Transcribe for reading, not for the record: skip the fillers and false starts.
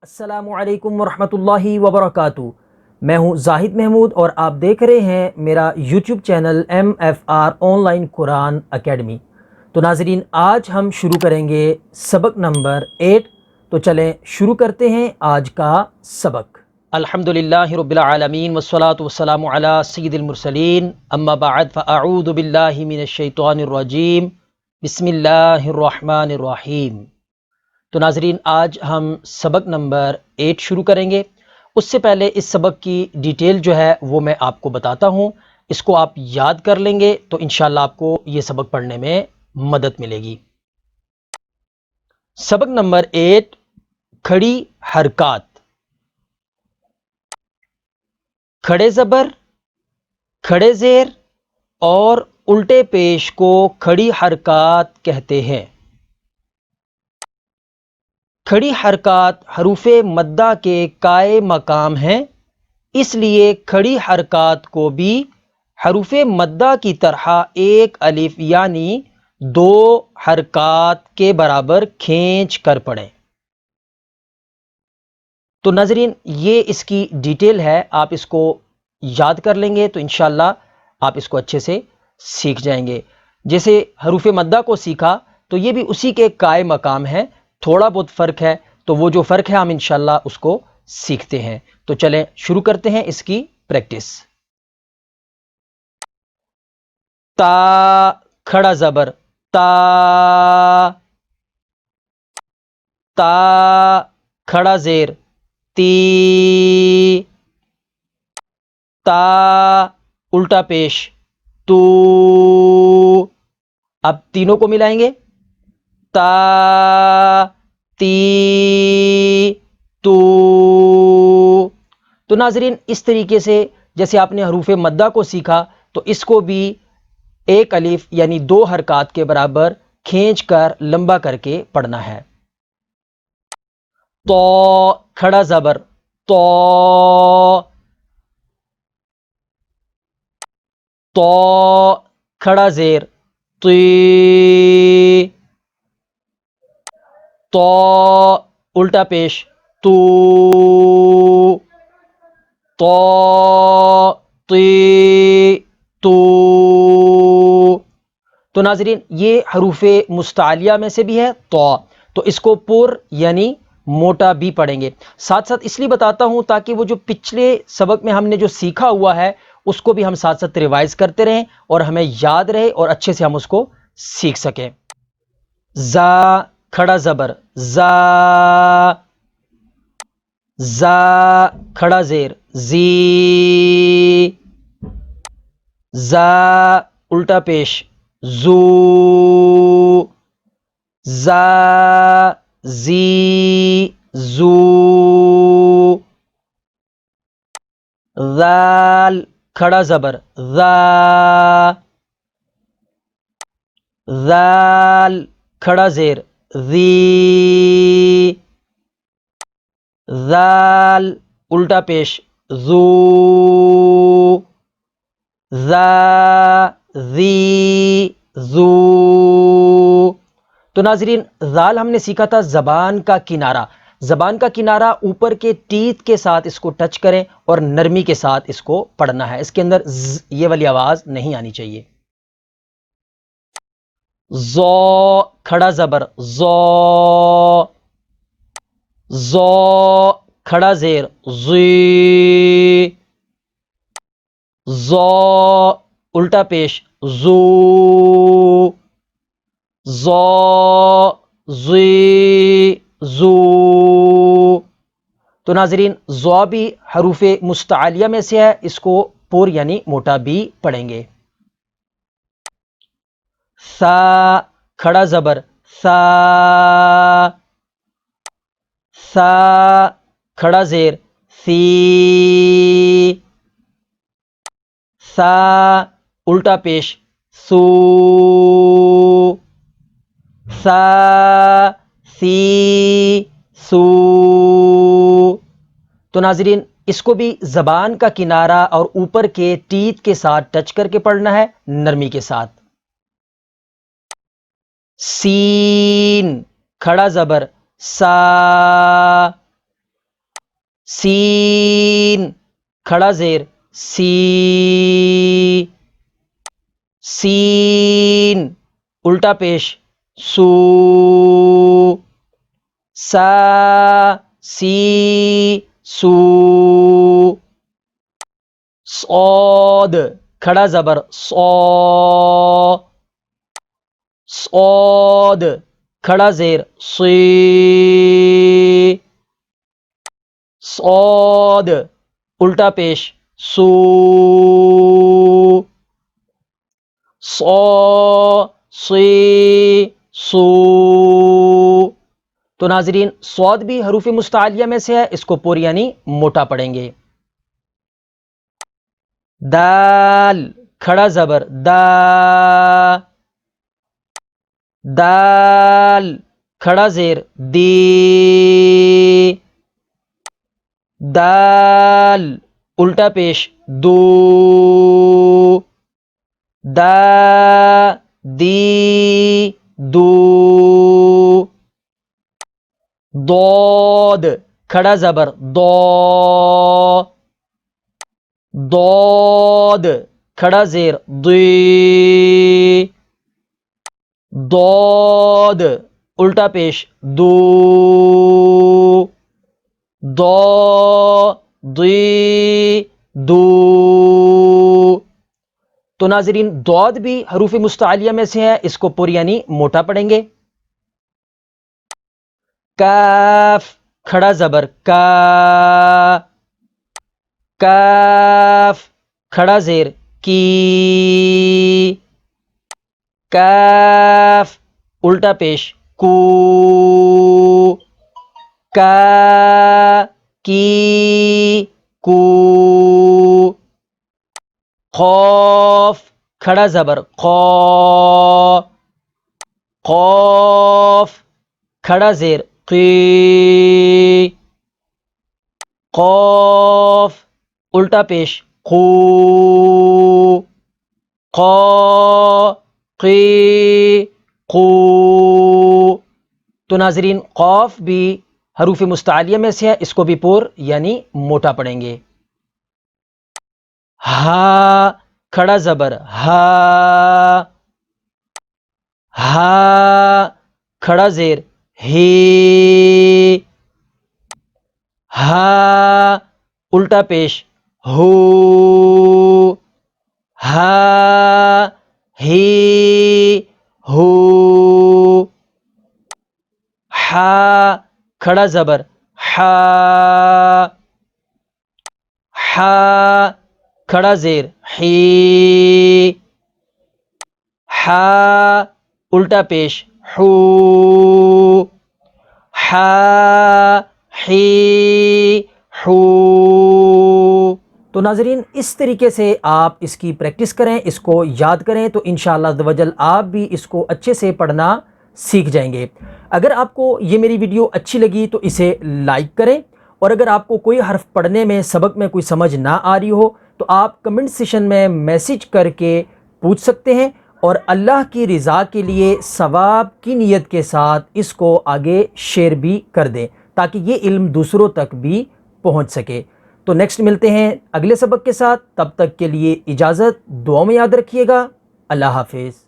السلام علیکم ورحمۃ اللہ وبرکاتہ۔ میں ہوں زاہد محمود اور آپ دیکھ رہے ہیں میرا YouTube channel MFR on line Quran academy. تو ناظرین، آج ہم شروع کریں گے سبق نمبر 8۔ تو چلیں شروع کرتے ہیں آج کا سبق۔ الحمد للہ رب العالمین والصلاة والسلام علی سید المرسلین، اما بعد فاعوذ باللہ من الشیطان الرجیم، بسم اللہ الرحمن الرحیم۔ تو ناظرین، آج ہم سبق نمبر 8 شروع کریں گے۔ اس سے پہلے اس سبق کی ڈیٹیل جو ہے وہ میں آپ کو بتاتا ہوں۔ اس کو آپ یاد کر لیں گے تو انشاءاللہ آپ کو یہ سبق پڑھنے میں مدد ملے گی۔ سبق نمبر 8، کھڑی حرکات۔ کھڑے زبر، کھڑے زیر اور الٹے پیش کو کھڑی حرکات کہتے ہیں۔ کھڑی حرکات حروف مدہ کے قائم مقام ہیں، اس لیے کھڑی حرکات کو بھی حروف مدہ کی طرح ایک الف یعنی 2 حرکات کے برابر کھینچ کر پڑھیں۔ تو ناظرین، یہ اس کی ڈیٹیل ہے، آپ اس کو یاد کر لیں گے تو انشاءاللہ آپ اس کو اچھے سے سیکھ جائیں گے۔ جیسے حروف مدہ کو سیکھا تو یہ بھی اسی کے قائم مقام ہے، تھوڑا بہت فرق ہے، تو وہ جو فرق ہے ہم انشاءاللہ اس کو سیکھتے ہیں۔ تو چلیں شروع کرتے ہیں اس کی پریکٹس۔ تا، کھڑا زبر تا، تا، کھڑا زیر تی، تا، الٹا پیش تو۔ اب تینوں کو ملائیں گے، تا، تی، تو۔ تو ناظرین، اس طریقے سے جیسے آپ نے حروف مدہ کو سیکھا تو اس کو بھی ایک الف یعنی 2 حرکات کے برابر کھینچ کر لمبا کر کے پڑھنا ہے۔ تو، کھڑا زبر تو، تو، کھڑا زیر تی، تو، الٹا پیش تو، تو، تی، تو۔ تو ناظرین، یہ حروف مستعلیہ میں سے بھی ہے تو اس کو پر یعنی موٹا بھی پڑھیں گے۔ ساتھ ساتھ اس لیے بتاتا ہوں تاکہ وہ جو پچھلے سبق میں ہم نے جو سیکھا ہوا ہے اس کو بھی ہم ساتھ ساتھ ریوائز کرتے رہیں اور ہمیں یاد رہے اور اچھے سے ہم اس کو سیکھ سکیں۔ زا، کھڑا زبر زا، زا، کھڑا زیر زی، زا، الٹا پیش زو، زا، زی، زو۔ ذال، کھڑا زبر ذا، ذال، کھڑا زیر ذی، ذال، الٹا پیش ذو، ذا، ذی، ذو۔ تو ناظرین، ذال ہم نے سیکھا تھا زبان کا کنارہ، زبان کا کنارہ اوپر کے ٹیتھ کے ساتھ اس کو ٹچ کریں اور نرمی کے ساتھ اس کو پڑھنا ہے، اس کے اندر یہ والی آواز نہیں آنی چاہیے۔ زو، کھڑا زبر زو، زو، کھڑا زیر زی، زو، الٹا پیش زو، زو، زی، زو۔ تو ناظرین، زو بھی حروف مستعلیہ میں سے ہے، اس کو پر یعنی موٹا بھی پڑھیں گے۔ سا، کھڑا زبر سا، سا، کھڑا زیر سی، سا، الٹا پیش سو، سا، سی، سو۔ تو ناظرین، اس کو بھی زبان کا کنارہ اور اوپر کے ٹیتھ کے ساتھ ٹچ کر کے پڑھنا ہے نرمی کے ساتھ۔ سین، کھڑا زبر سا، سین کھڑا زیر سی، سین الٹا پیش سو، سا سی سو، صاد کھڑا زبر صو، صاد کھڑا زیر صی، صاد الٹا پیش سو، صو صی سو۔ تو ناظرین صاد بھی حروف مستعلیہ میں سے ہے، اس کو پر یعنی موٹا پڑھیں گے۔ دال کھڑا زبر دا، دال کھڑا زیر دی، دال الٹا پیش دو، دا دی دو، ضاد کھڑا زبر دو، ضاد کھڑا زیر ضی، ضاد الٹا پیش دو، ضا ضی دو۔ تو ناظرین ضاد بھی حروف مستعلیہ میں سے ہے، اس کو پر یعنی موٹا پڑھیں گے۔ کاف کھڑا زبر کا، کاف کھڑا زیر کی، کاف الٹا پیش کو، کا کی کو، قاف کھڑا زبر قا، قاف کھڑا زیر قی، قاف الٹا پیش قو، قا قی قو۔ تو ناظرین قاف بھی حروف مستعلیہ میں سے ہے، اس کو بھی پر یعنی موٹا پڑھیں گے۔ ہا کھڑا زبر ہا، ہا کھڑا زیر ہی، ہا الٹا پیش ہو، ہا ہی ہو، ہا کھڑا زبر ہا، ہا کھڑا زیر حی، ہا الٹا پیش حو، ہا حی حو۔ تو ناظرین اس طریقے سے آپ اس کی پریکٹس کریں، اس کو یاد کریں، تو انشاءاللہ عز و جل آپ بھی اس کو اچھے سے پڑھنا سیکھ جائیں گے۔ اگر آپ کو یہ میری ویڈیو اچھی لگی تو اسے لائک کریں، اور اگر آپ کو کوئی حرف پڑھنے میں سبق میں کوئی سمجھ نہ آ رہی ہو تو آپ کمنٹ سیشن میں میسج کر کے پوچھ سکتے ہیں، اور اللہ کی رضا کے لیے ثواب کی نیت کے ساتھ اس کو آگے شیئر بھی کر دیں تاکہ یہ علم دوسروں تک بھی پہنچ سکے۔ تو نیکسٹ ملتے ہیں اگلے سبق کے ساتھ، تب تک کے لیے اجازت، دعاؤں میں یاد رکھیے گا۔ اللہ حافظ۔